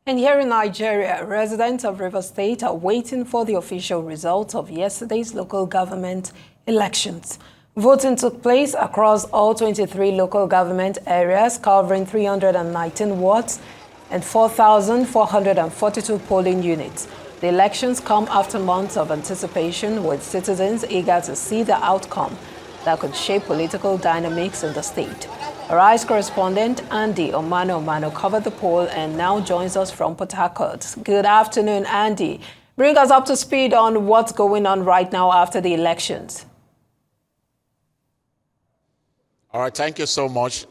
And here in Nigeria, residents of Rivers State are waiting for the official results of yesterday's local government elections. Voting took place across all 23 local government areas, covering 319 wards and 4,442 polling units. The elections come after months of anticipation, with citizens eager to see the outcome that could shape political dynamics in the state. Arise correspondent Andy Omano covered the poll and now joins us from Port Harcourt. Good afternoon, Andy. Bring us up to speed on what's going on right now after the elections. All right, thank you so much.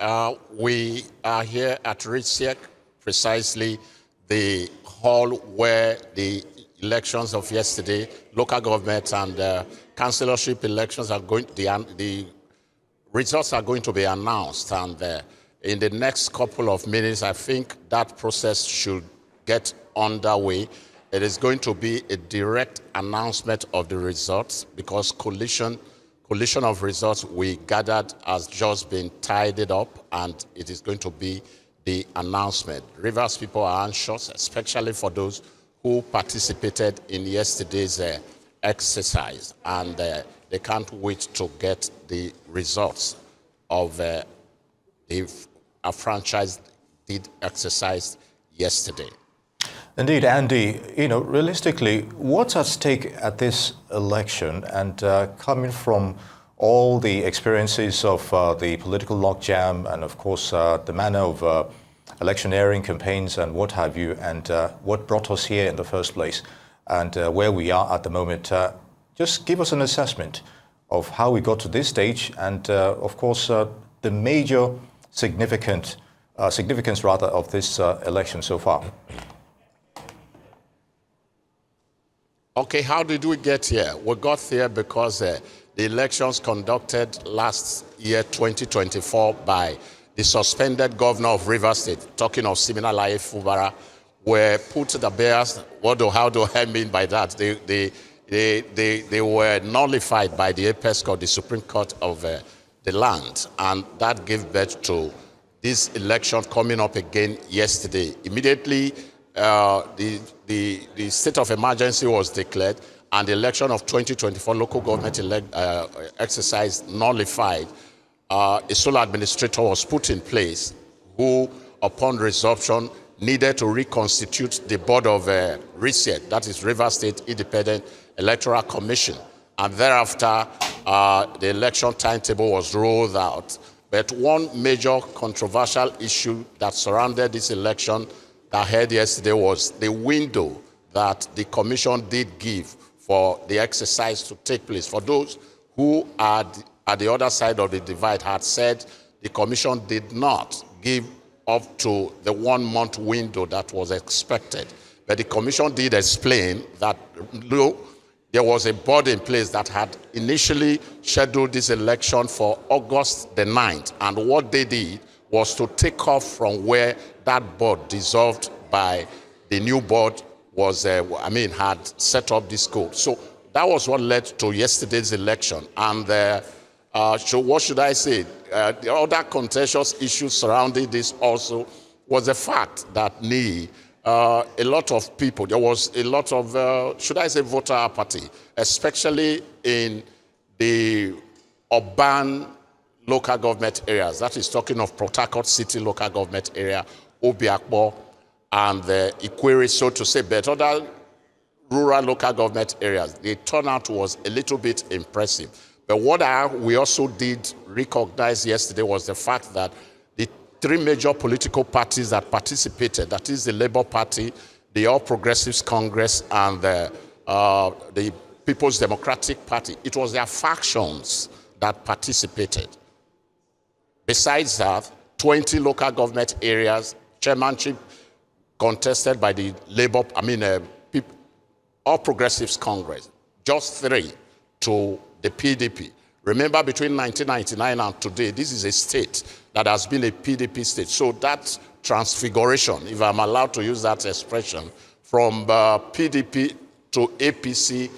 We are here at RICSEC, precisely the hall where the elections of yesterday, local government and councillorship elections are going. The results are going to be announced, and in the next couple of minutes, I think that process should get underway. It is going to be a direct announcement of the results because collation of results we gathered has just been tidied up, and it is going to be the announcement. Rivers people are anxious, especially for those who participated in yesterday's exercise, and they can't wait to get the results of the franchise did exercise yesterday. Indeed, Andy, realistically, what's at stake at this election, and coming from all the experiences of the political logjam and, of course, the manner of electioneering campaigns and what have you, and what brought us here in the first place, and where we are at the moment. Just give us an assessment of how we got to this stage, and of course, the major significance of this election so far. Okay, how did we get here? We got here because the elections conducted last year, 2024, by the suspended governor of Rivers State, talking of Siminalayi Fubara, were put to the bears. How do I mean by that? They were nullified by the apex court, the Supreme Court of the land, and that gave birth to this election coming up again yesterday. Immediately, the state of emergency was declared, and the election of 2024 local government exercise nullified. A sole administrator was put in place who, upon resumption, needed to reconstitute the board of RICSEC, that is Rivers State Independent Electoral Commission. And thereafter, the election timetable was rolled out. But one major controversial issue that surrounded this election that I heard yesterday was the window that the commission did give for the exercise to take place. For those who are at the other side of the divide had said the commission did not give up to the 1 month window that was expected. But the commission did explain that there was a board in place that had initially scheduled this election for August the 9th. And what they did was to take off from where that board dissolved by the new board was, had set up this code. So that was what led to yesterday's election. And so what should I say? The other contentious issues surrounding this also was the fact that a lot of people, there was a lot of, should I say, voter apathy, especially in the urban local government areas. That is talking of Port Harcourt City local government area, Obiakpo, and the Ikwere, so to say, but other rural local government areas. The turnout was a little bit impressive. But what we also did recognize yesterday was the fact that the three major political parties that participated, that is the Labour Party, the All Progressives Congress, and the People's Democratic Party, it was their factions that participated. Besides that, 20 local government areas, chairmanship contested by the All Progressives Congress, just 3 to the PDP. Remember, between 1999 and today, this is a state that has been a PDP state. So that transfiguration, if I'm allowed to use that expression, from PDP to APC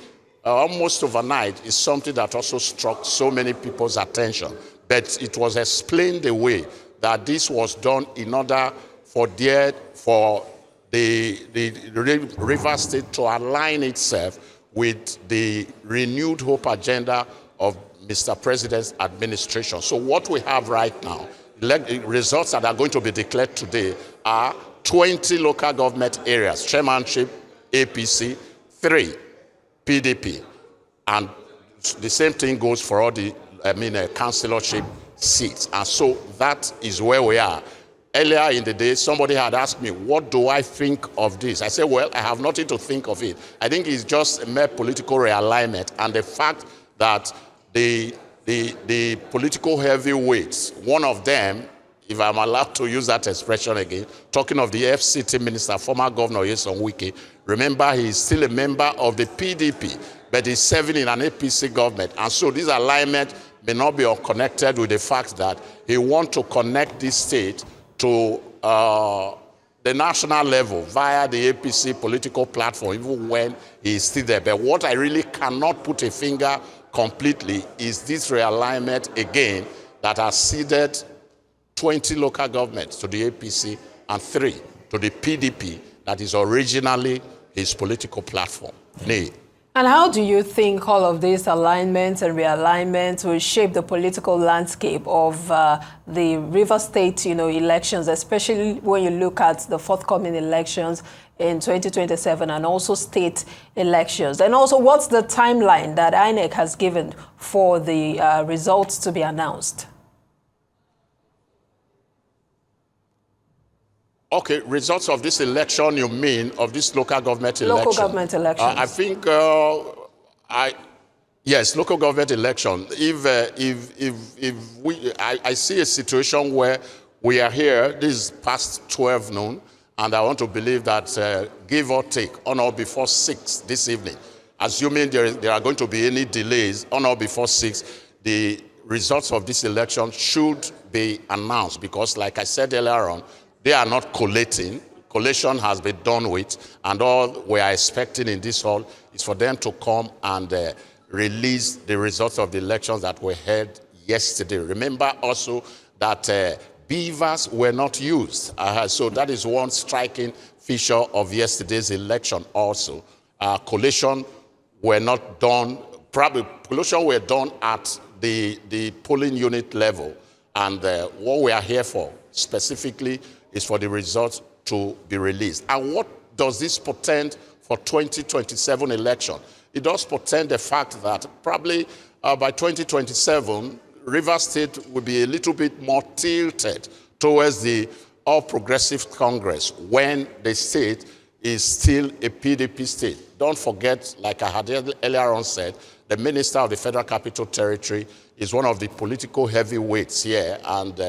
almost overnight is something that also struck so many people's attention. But it was explained away that this was done in order for the Rivers State to align itself with the renewed hope agenda of Mr. President's administration. So what we have right now, the results that are going to be declared today are 20 local government areas, chairmanship, APC, 3 PDP, and the same thing goes for all the councillorship seats. And so that is where we are. Earlier in the day, somebody had asked me, what do I think of this? I said, well, I have nothing to think of it. I think it's just a mere political realignment, and the fact that the political heavyweights, one of them, if I'm allowed to use that expression again, talking of the FCT minister, former governor Nyesom Wike, remember he is still a member of the PDP, but he's serving in an APC government. And so this alignment may not be unconnected with the fact that he wants to connect this state to the national level via the APC political platform, even when he is still there. But what I really cannot put a finger completely is this realignment again that has ceded 20 local governments to the APC and 3 to the PDP that is originally his political platform. Nay. And how do you think all of these alignments and realignments will shape the political landscape of the Rivers State, elections, especially when you look at the forthcoming elections in 2027 and also state elections? And also, what's the timeline that INEC has given for the results to be announced? Okay, results of this election, you mean, of this local government election? Local government elections. I think, yes, local government election. I see a situation where we are here, this is past 12 noon, and I want to believe that give or take, on or before 6 this evening, assuming there are going to be any delays, on or before 6, the results of this election should be announced, because like I said earlier on, they are not collating. Collation has been done with, and all we are expecting in this hall is for them to come and release the results of the elections that were held yesterday. Remember also that beavers were not used. So that is one striking feature of yesterday's election also. Collation were not done, probably collation were done at the polling unit level. And what we are here for specifically is for the results to be released. And what does this portend for 2027 election? It does portend the fact that probably by 2027, Rivers State will be a little bit more tilted towards the All Progressive Congress when the state is still a PDP state. Don't forget, like I had earlier on said, the Minister of the Federal Capital Territory is one of the political heavyweights here, and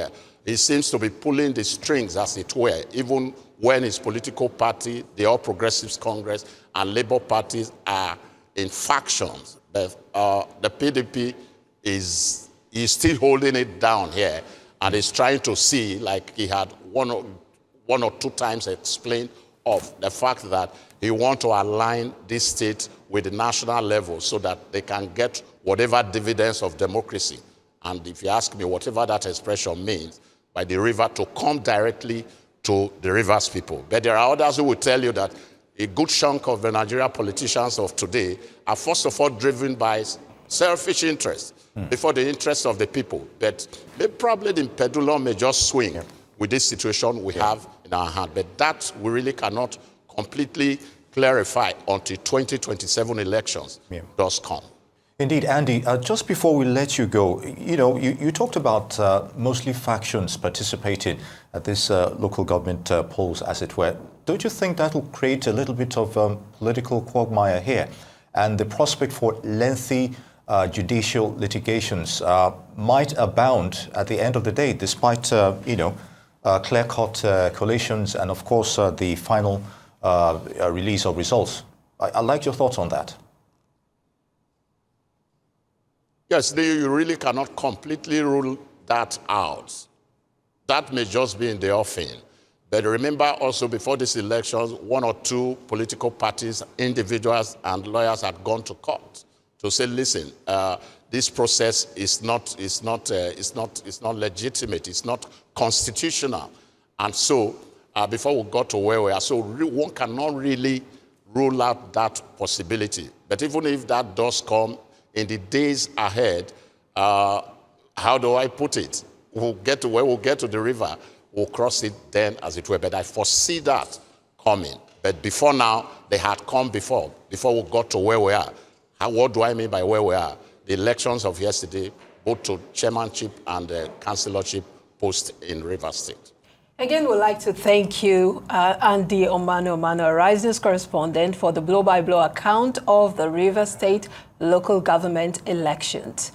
he seems to be pulling the strings, as it were, even when his political party, the All Progressives Congress, and Labour parties are in factions. The PDP is still holding it down here, and is trying to see, like he had one or two times explained, of the fact that he wants to align this state with the national level so that they can get whatever dividends of democracy. And if you ask me, whatever that expression means, by the river to come directly to the Rivers people. But there are others who will tell you that a good chunk of the Nigerian politicians of today are first of all driven by selfish interests before the interests of the people. But probably the pendulum may just swing with this situation we have in our hand. But that we really cannot completely clarify until 2027 elections does come. Indeed, Andy, just before we let you go, you talked about mostly factions participating at this local government polls, as it were. Don't you think that will create a little bit of political quagmire here? And the prospect for lengthy judicial litigations might abound at the end of the day, despite, clear-cut collations and, of course, the final release of results. I'd like your thoughts on that. Yes, you really cannot completely rule that out. That may just be in the offing. But remember also, before these elections, 1 or 2 political parties, individuals, and lawyers had gone to court to say, listen, this process is not legitimate, it's not constitutional. And so before we got to where we are. So one cannot really rule out that possibility. But even if that does come in the days ahead, how do I put it? We'll get to where we'll get to the river, we'll cross it then, as it were. But I foresee that coming. But before now, they had come before we got to where we are. What do I mean by where we are? The elections of yesterday, both to chairmanship and councillorship post in Rivers State. Again, we'd like to thank you, Andy Omano, Rising's correspondent, for the blow-by-blow account of the Rivers State local government elections.